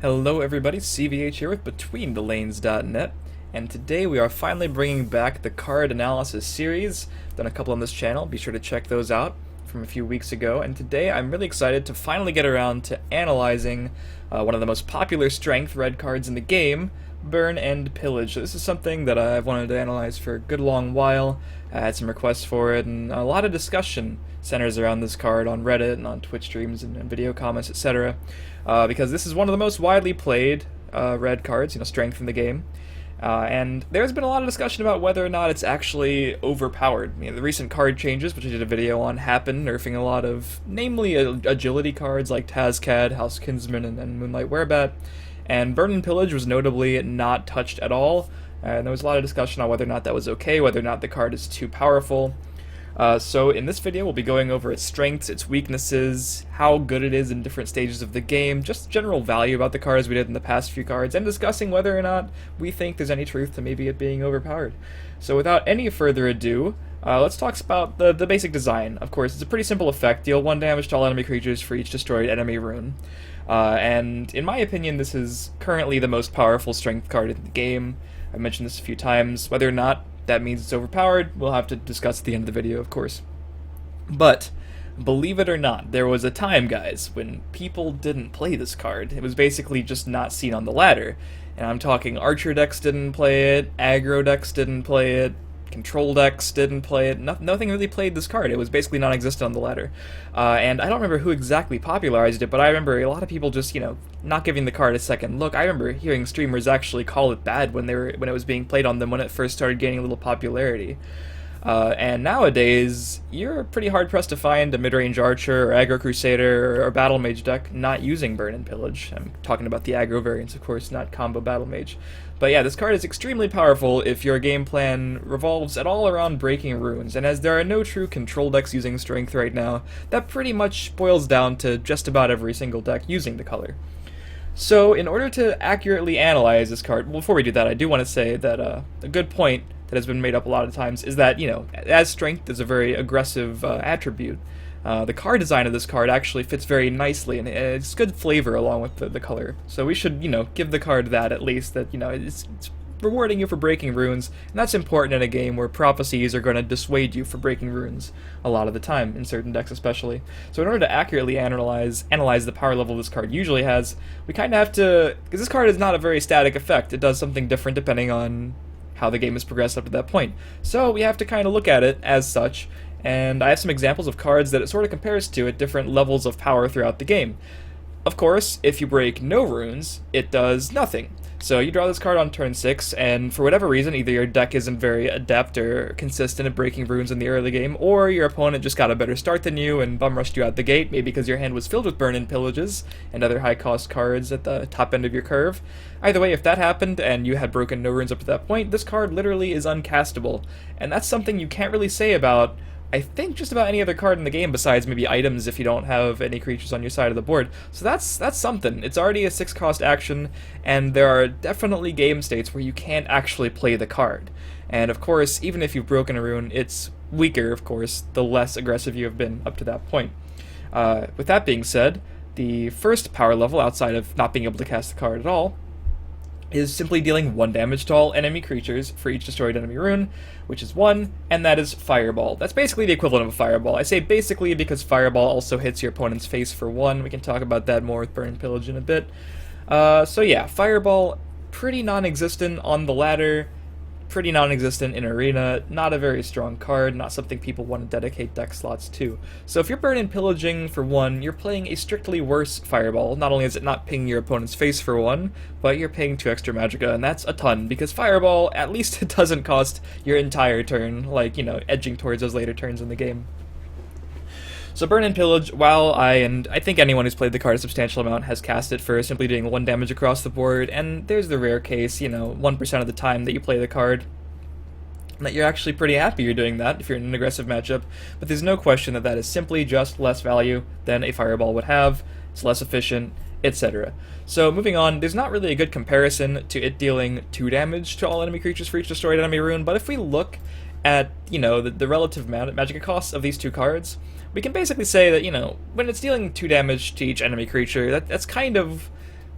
Hello everybody, CVH here with BetweenTheLanes.net, and today we are finally bringing back the card analysis series. Done a couple on this channel, be sure to check those out from a few weeks ago, and today I'm really excited to finally get around to analyzing one of the most popular strength red cards in the game, Burn and Pillage. So this is something that I've wanted to analyze for a good long while. I had some requests for it, and a lot of discussion centers around this card on Reddit and on Twitch streams and video comments, etc. Because this is one of the most widely played red cards, strength in the game. And there's been a lot of discussion about whether or not it's actually overpowered. The recent card changes, which I did a video on, happened, nerfing a lot of, namely, agility cards like Tazcad, House Kinsman, and Moonlight Werebat. And Burn and Pillage was notably not touched at all, and there was a lot of discussion on whether or not that was okay, whether or not the card is too powerful. So in this video we'll be going over its strengths, its weaknesses, how good it is in different stages of the game, just general value about the card as we did in the past few cards, and discussing whether or not we think there's any truth to maybe it being overpowered. So without any further ado, let's talk about the basic design. Of course, it's a pretty simple effect. Deal 1 damage to all enemy creatures for each destroyed enemy rune. And in my opinion, this is currently the most powerful strength card in the game. I've mentioned this a few times. Whether or not that means it's overpowered, we'll have to discuss at the end of the video, of course. But, believe it or not, there was a time, guys, when people didn't play this card. It was basically just not seen on the ladder. And I'm talking Archer decks didn't play it, Aggro decks didn't play it, Control decks didn't play it, nothing really played this card. It was basically non-existent on the ladder. And I don't remember who exactly popularized it, but I remember a lot of people just, not giving the card a second look. I remember hearing streamers actually call it bad when it was being played on them when it first started gaining a little popularity. And nowadays, you're pretty hard-pressed to find a mid-range Archer, or Aggro Crusader, or Battle Mage deck not using Burn and Pillage. I'm talking about the Aggro variants, of course, not combo Battle Mage. But yeah, this card is extremely powerful if your game plan revolves at all around breaking runes, and as there are no true control decks using strength right now, that pretty much boils down to just about every single deck using the color. So, in order to accurately analyze this card, before we do that, I do want to say that a good point that has been made up a lot of times is that, as strength is a very aggressive attribute, the card design of this card actually fits very nicely, and it's good flavor along with the color. So we should, give the card that at least, that, it's rewarding you for breaking runes, and that's important in a game where prophecies are going to dissuade you from breaking runes a lot of the time, in certain decks especially. So in order to accurately analyze the power level this card usually has, we kind of have to, because this card is not a very static effect, it does something different depending on how the game has progressed up to that point. So we have to kind of look at it as such, and I have some examples of cards that it sort of compares to at different levels of power throughout the game. Of course, if you break no runes, it does nothing. So you draw this card on turn 6, and for whatever reason, either your deck isn't very adept or consistent at breaking runes in the early game, or your opponent just got a better start than you and bum-rushed you out the gate, maybe because your hand was filled with Burn and Pillages and other high-cost cards at the top end of your curve. Either way, if that happened and you had broken no runes up to that point, this card literally is uncastable, and that's something you can't really say about, I think, just about any other card in the game besides maybe items if you don't have any creatures on your side of the board. So that's something. It's already a 6-cost action, and there are definitely game states where you can't actually play the card. And of course, even if you've broken a rune, it's weaker, of course, the less aggressive you have been up to that point. With that being said, the first power level, outside of not being able to cast the card at all, is simply dealing 1 damage to all enemy creatures for each destroyed enemy rune, which is 1, and that is Fireball. That's basically the equivalent of a Fireball. I say basically because Fireball also hits your opponent's face for 1. We can talk about that more with Burn and Pillage in a bit. So yeah, Fireball, pretty non-existent on the ladder, pretty non-existent in Arena, not a very strong card, not something people want to dedicate deck slots to. So if you're Burn and Pillaging for 1, you're playing a strictly worse Fireball. Not only is it not pinging your opponent's face for 1, but you're paying 2 extra magicka, and that's a ton, because Fireball, at least it doesn't cost your entire turn, like, edging towards those later turns in the game. So Burn and Pillage, while I think anyone who's played the card a substantial amount has cast it for simply doing 1 damage across the board, and there's the rare case, 1% of the time that you play the card, that you're actually pretty happy you're doing that if you're in an aggressive matchup, but there's no question that that is simply just less value than a Fireball would have, it's less efficient, etc. So moving on, there's not really a good comparison to it dealing 2 damage to all enemy creatures for each destroyed enemy rune, but if we look at, the relative magic costs of these two cards, we can basically say that, when it's dealing 2 damage to each enemy creature, that's kind of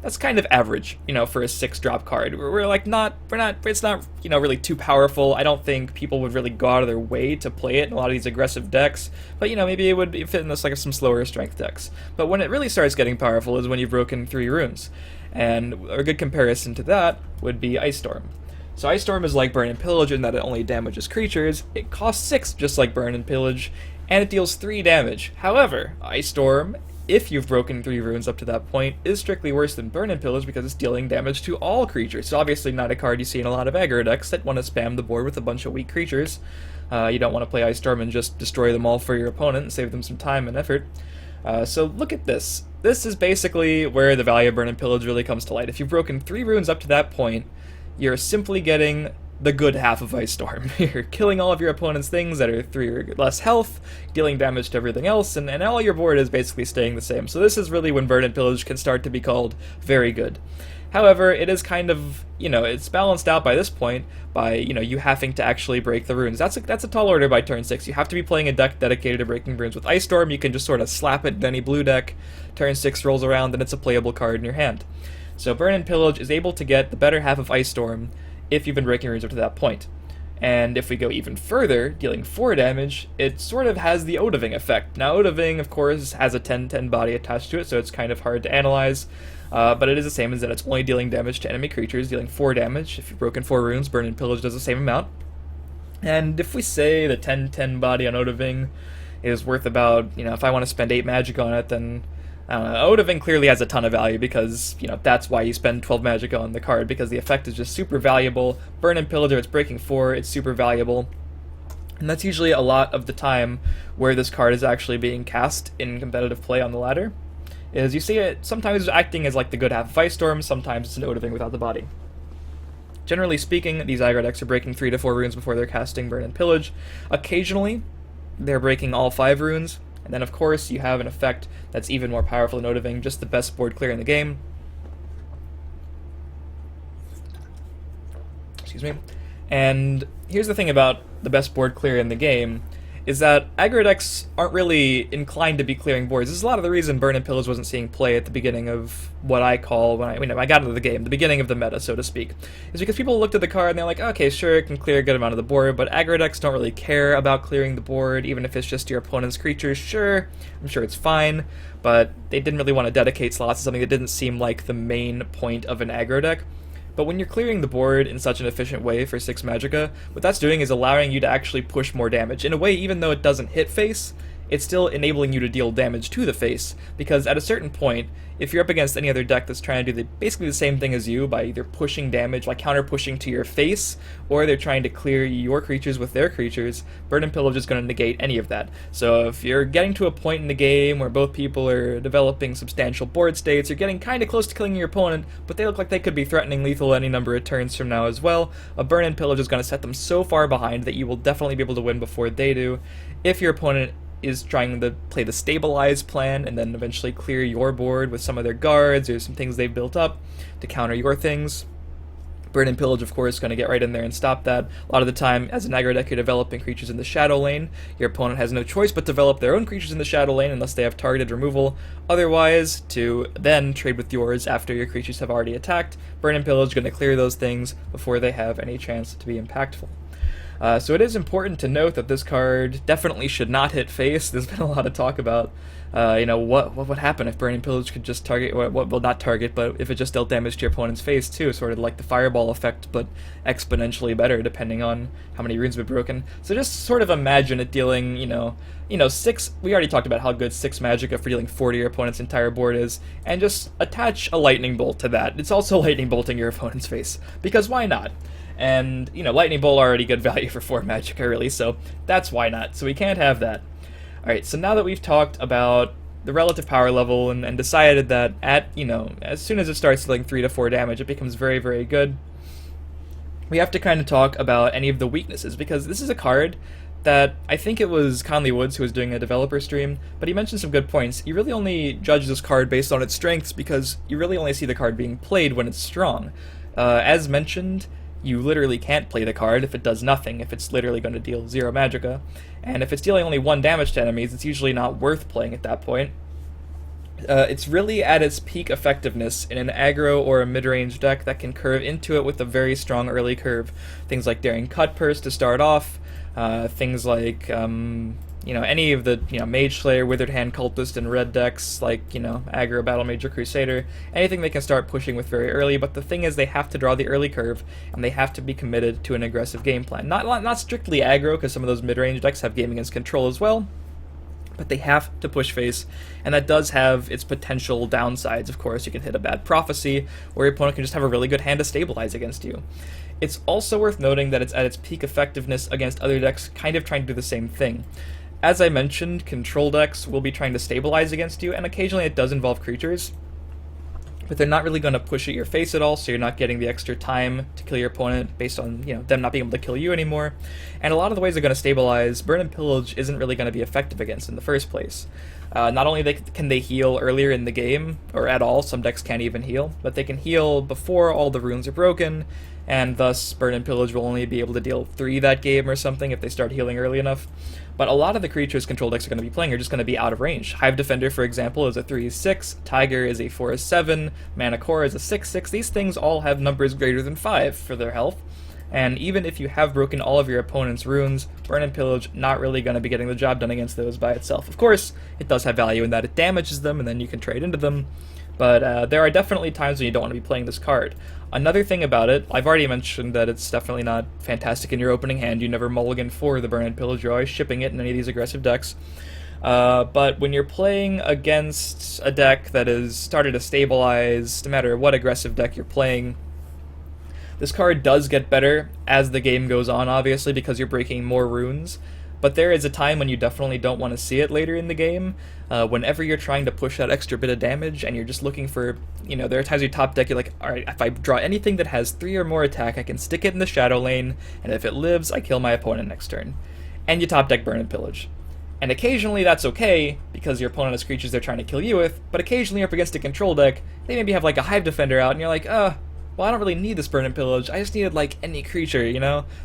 that's kind of average, for a 6-drop card. We're like it's not, really too powerful. I don't think people would really go out of their way to play it in a lot of these aggressive decks, but maybe it would fit in this like some slower strength decks. But when it really starts getting powerful is when you've broken 3 runes. And a good comparison to that would be Ice Storm. So Ice Storm is like Burn and Pillage in that it only damages creatures. It costs 6 just like Burn and Pillage, and it deals 3 damage. However, Ice Storm, if you've broken 3 runes up to that point, is strictly worse than Burn and Pillage because it's dealing damage to all creatures. So obviously not a card you see in a lot of aggro decks that want to spam the board with a bunch of weak creatures. You don't want to play Ice Storm and just destroy them all for your opponent and save them some time and effort. So look at this. This is basically where the value of Burn and Pillage really comes to light. If you've broken 3 runes up to that point, you're simply getting the good half of Ice Storm. You're killing all of your opponent's things that are 3 or less health, dealing damage to everything else, and all your board is basically staying the same. So this is really when Burn and Pillage can start to be called very good. However, it is kind of, it's balanced out by this point by, you having to actually break the runes. That's a tall order by turn 6. You have to be playing a deck dedicated to breaking runes. With Ice Storm, you can just sort of slap it in any blue deck, turn 6 rolls around, and it's a playable card in your hand. So Burn and Pillage is able to get the better half of Ice Storm if you've been breaking runes up to that point. And if we go even further, dealing 4 damage, it sort of has the Odoving effect. Now, Odoving, of course, has a 10/10 body attached to it, so it's kind of hard to analyze. But it is the same as that it's only dealing damage to enemy creatures, dealing 4 damage. If you've broken 4 runes, Burn and Pillage does the same amount. And if we say the 10/10 body on Odoving is worth about, if I want to spend 8 magic on it, then Odoving clearly has a ton of value because, that's why you spend 12 magic on the card, because the effect is just super valuable. Burn and Pillager, it's breaking 4, it's super valuable. And that's usually a lot of the time where this card is actually being cast in competitive play on the ladder. Is you see it sometimes acting as like the good half of Ice Storm, sometimes it's an Odoving without the body. Generally speaking, these aggro decks are breaking 3 to 4 runes before they're casting Burn and Pillage. Occasionally, they're breaking all 5 runes. And then, of course, you have an effect that's even more powerful than Odoving, just the best board clear in the game. Excuse me. And here's the thing about the best board clear in the game, is that aggro decks aren't really inclined to be clearing boards. This is a lot of the reason Burn and Pillage wasn't seeing play at the beginning of what I call, when I got into the game, the beginning of the meta, so to speak. Is because people looked at the card and they're like, okay, sure, it can clear a good amount of the board, but aggro decks don't really care about clearing the board, even if it's just your opponent's creatures. Sure, I'm sure it's fine, but they didn't really want to dedicate slots to something that didn't seem like the main point of an aggro deck. But when you're clearing the board in such an efficient way for 6 Magicka, what that's doing is allowing you to actually push more damage. In a way, even though it doesn't hit face, it's still enabling you to deal damage to the face, because at a certain point, if you're up against any other deck that's trying to do basically the same thing as you by either pushing damage, like counter-pushing to your face, or they're trying to clear your creatures with their creatures, Burn and Pillage is going to negate any of that. So if you're getting to a point in the game where both people are developing substantial board states, you're getting kind of close to killing your opponent, but they look like they could be threatening lethal any number of turns from now as well, a Burn and Pillage is going to set them so far behind that you will definitely be able to win before they do. If your opponent is trying to play the stabilize plan and then eventually clear your board with some of their guards or some things they've built up to counter your things, Burn and Pillage, of course, is going to get right in there and stop that. A lot of the time, as an aggro deck, you're developing creatures in the shadow lane. Your opponent has no choice but to develop their own creatures in the shadow lane unless they have targeted removal. Otherwise, to then trade with yours after your creatures have already attacked. Burn and Pillage is going to clear those things before they have any chance to be impactful. So it is important to note that this card definitely should not hit face. There's been a lot of talk about, what would happen if Burn and Pillage could just target, well, not target, but if it just dealt damage to your opponent's face too, sort of like the fireball effect, but exponentially better depending on how many runes have been broken. So just sort of imagine it dealing, 6, we already talked about how good 6 Magicka for dealing 4 to your opponent's entire board is, and just attach a lightning bolt to that. It's also lightning bolting your opponent's face, because why not? And, Lightning Bolt already good value for 4 Magicka, really, so that's why not. So we can't have that. Alright, so now that we've talked about the relative power level and decided that as soon as it starts dealing 3 to 4 damage, it becomes very, very good, we have to kind of talk about any of the weaknesses, because this is a card that I think it was Conley Woods who was doing a developer stream, but he mentioned some good points. You really only judge this card based on its strengths because you really only see the card being played when it's strong. As mentioned, you literally can't play the card if it does nothing, if it's literally going to deal 0 Magicka. And if it's dealing only 1 damage to enemies, it's usually not worth playing at that point. It's really at its peak effectiveness in an aggro or a mid-range deck that can curve into it with a very strong early curve. Things like Daring Cut Purse to start off, things like any of the Mage Slayer, Withered Hand Cultist, and red decks like aggro Battle Mage or Crusader. Anything they can start pushing with very early. But the thing is, they have to draw the early curve, and they have to be committed to an aggressive game plan. Not strictly aggro, because some of those mid-range decks have game against control as well, but they have to push face, and that does have its potential downsides. Of course, you can hit a bad Prophecy, or your opponent can just have a really good hand to stabilize against you. It's also worth noting that it's at its peak effectiveness against other decks kind of trying to do the same thing. As I mentioned, control decks will be trying to stabilize against you, and occasionally it does involve creatures, but they're not really going to push at your face at all, so you're not getting the extra time to kill your opponent based on them not being able to kill you anymore. And a lot of the ways they're going to stabilize, Burn and Pillage isn't really going to be effective against in the first place. Not only can they heal earlier in the game, or at all, some decks can't even heal, but they can heal before all the runes are broken, and thus Burn and Pillage will only be able to deal 3 that game or something if they start healing early enough. But a lot of the creatures control decks are going to be playing are just going to be out of range. Hive Defender, for example, is a 3/6, Tiger is a 4/7, Mana Core is a 6/6. These things all have numbers greater than 5 for their health. And even if you have broken all of your opponent's runes, Burn and Pillage not really going to be getting the job done against those by itself. Of course, it does have value in that it damages them, and then you can trade into them. But there are definitely times when you don't want to be playing this card. Another thing about it, I've already mentioned that it's definitely not fantastic in your opening hand. You never mulligan for the Burn and Pillage. You're always shipping it in any of these aggressive decks. But when you're playing against a deck that is started to stabilize, no matter what aggressive deck you're playing, this card does get better as the game goes on, obviously, because you're breaking more runes. But there is a time when you definitely don't want to see it later in the game. Whenever you're trying to push that extra bit of damage and you're just looking for, there are times you top deck, you're like, alright, if I draw anything that has 3 or more attack, I can stick it in the Shadow Lane, and if it lives, I kill my opponent next turn. And you top deck Burn and Pillage. And occasionally that's okay, because your opponent has creatures they're trying to kill you with, but occasionally you're up against a control deck, they maybe have like a Hive Defender out, and you're like, well, I don't really need this Burn and Pillage, I just needed like any creature,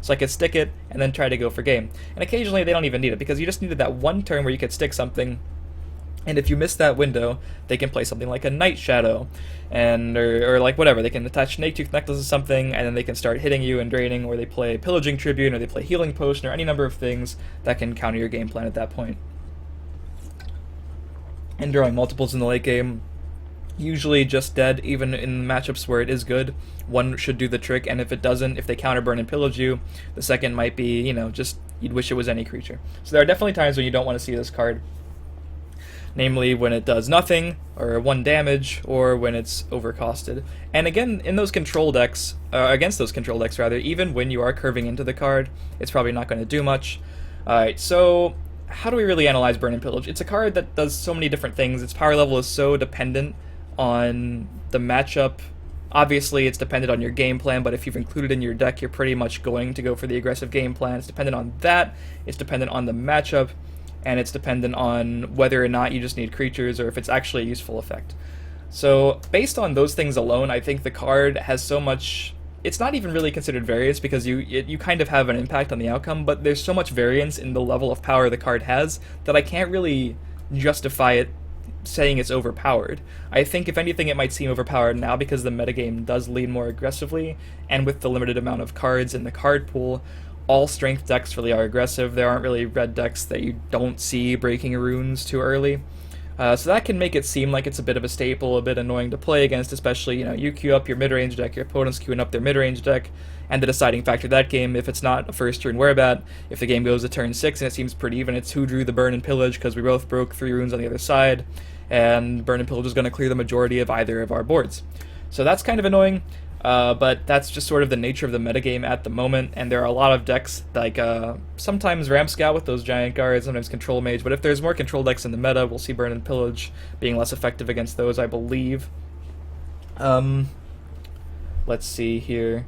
so I could stick it and then try to go for game. And occasionally they don't even need it, because you just needed that one turn where you could stick something, and if you miss that window, they can play something like a Night Shadow, or like whatever, they can attach Snaketooth Necklace to something, and then they can start hitting you and draining, or they play Pillaging Tribune, or they play Healing Potion, or any number of things that can counter your game plan at that point. And drawing multiples in the late game, usually just dead, even in matchups where it is good. One should do the trick, and if it doesn't, if they counter Burn and Pillage you, the second might be, just you'd wish it was any creature. So there are definitely times when you don't want to see this card. Namely, when it does nothing, or 1 damage, or when it's overcosted. And again, in those control decks, against those control decks rather, even when you are curving into the card, it's probably not going to do much. Alright, so how do we really analyze Burn and Pillage? It's a card that does so many different things. Its power level is so dependent on the matchup. Obviously, it's dependent on your game plan, but if you've included in your deck, you're pretty much going to go for the aggressive game plan. It's dependent on that, it's dependent on the matchup, and it's dependent on whether or not you just need creatures or if it's actually a useful effect. So, based on those things alone, I think the card has so much... It's not even really considered variance, because you kind of have an impact on the outcome, but there's so much variance in the level of power the card has that I can't really justify it saying it's overpowered. I think if anything it might seem overpowered now because the metagame does lean more aggressively, and with the limited amount of cards in the card pool, all strength decks really are aggressive. There aren't really red decks that you don't see breaking runes too early. So that can make it seem like it's a bit of a staple, a bit annoying to play against, especially, you queue up your mid-range deck, your opponent's queuing up their mid-range deck, and the deciding factor of that game, if it's not a first turn werebat, if the game goes to turn 6 and it seems pretty even, it's who drew the Burn and Pillage, because we both broke 3 runes on the other side, and Burn and Pillage is going to clear the majority of either of our boards. So that's kind of annoying. But that's just sort of the nature of the metagame at the moment, and there are a lot of decks, like sometimes Ramp Scout with those giant guards, sometimes Control Mage, but if there's more control decks in the meta, we'll see Burn and Pillage being less effective against those, I believe. Let's see here.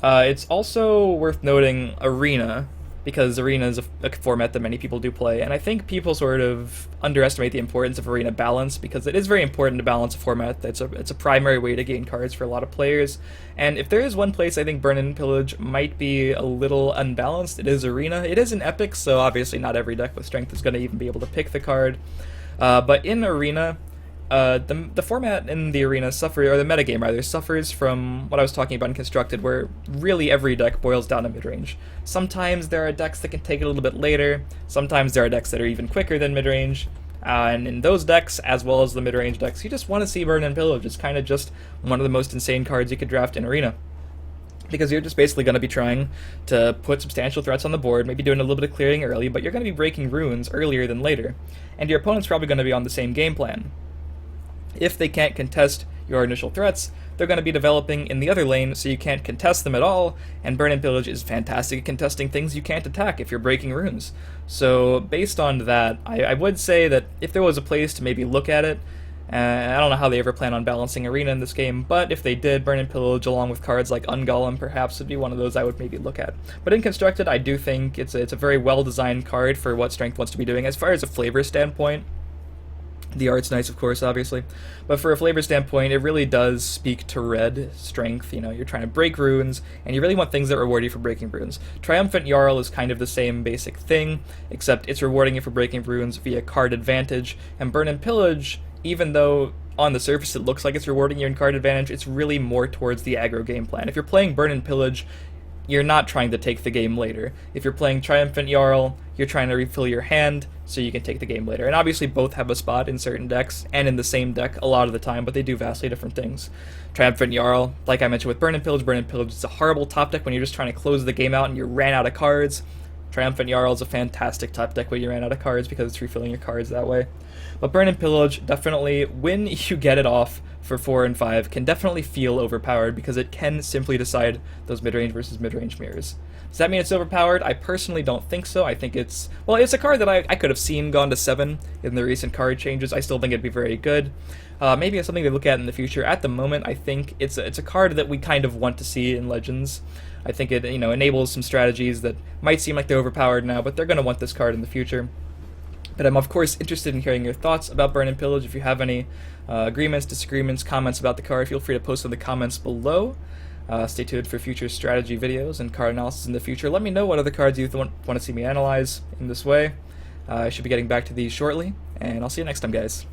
It's also worth noting Arena, because Arena is a format that many people do play, and I think people sort of underestimate the importance of Arena balance, because it is very important to balance a format. It's a primary way to gain cards for a lot of players, and if there is one place I think Burn and Pillage might be a little unbalanced, it is Arena. It is an Epic, so obviously not every deck with Strength is going to even be able to pick the card, but in Arena, the format in the arena suffers, or the metagame rather, suffers from what I was talking about in Constructed, where really every deck boils down to mid-range. Sometimes there are decks that can take it a little bit later, sometimes there are decks that are even quicker than mid-range, and in those decks, as well as the mid-range decks, you just want to see Burn and Pillage. It's kind of just one of the most insane cards you could draft in Arena. Because you're just basically going to be trying to put substantial threats on the board, maybe doing a little bit of clearing early, but you're going to be breaking runes earlier than later, and your opponent's probably going to be on the same game plan. If they can't contest your initial threats, they're going to be developing in the other lane, so you can't contest them at all, and Burn and Pillage is fantastic at contesting things you can't attack if you're breaking runes. So based on that, I would say that if there was a place to maybe look at it, I don't know how they ever plan on balancing Arena in this game, but if they did, Burn and Pillage along with cards like Ungolem perhaps would be one of those I would maybe look at. But in Constructed, I do think it's a very well-designed card for what Strength wants to be doing. As far as a flavor standpoint, the art's nice, of course, obviously, but for a flavor standpoint, it really does speak to red strength. You know, you're trying to break runes, and you really want things that reward you for breaking runes. Triumphant Jarl is kind of the same basic thing, except it's rewarding you for breaking runes via card advantage, and Burn and Pillage, even though on the surface it looks like it's rewarding you in card advantage, it's really more towards the aggro game plan. If you're playing Burn and Pillage, you're not trying to take the game later. If you're playing Triumphant Jarl, you're trying to refill your hand so you can take the game later. And obviously both have a spot in certain decks, and in the same deck a lot of the time, but they do vastly different things. Triumphant Jarl, like I mentioned with Burn and Pillage is a horrible top deck when you're just trying to close the game out and you ran out of cards. Triumphant Jarl is a fantastic top deck when you ran out of cards because it's refilling your cards that way. But Burn and Pillage, definitely, when you get it off for 4 and 5, can definitely feel overpowered because it can simply decide those mid-range versus mid-range mirrors. Does that mean it's overpowered? I personally don't think so. I think it's a card that I could have seen gone to 7 in the recent card changes. I still think it'd be very good. Maybe it's something to look at in the future. At the moment, I think it's a card that we kind of want to see in Legends. I think it enables some strategies that might seem like they're overpowered now, but they're going to want this card in the future. But I'm of course interested in hearing your thoughts about Burn and Pillage. If you have any agreements, disagreements, comments about the card, feel free to post in the comments below. Stay tuned for future strategy videos and card analysis in the future. Let me know what other cards you want to see me analyze in this way. I should be getting back to these shortly, and I'll see you next time, guys.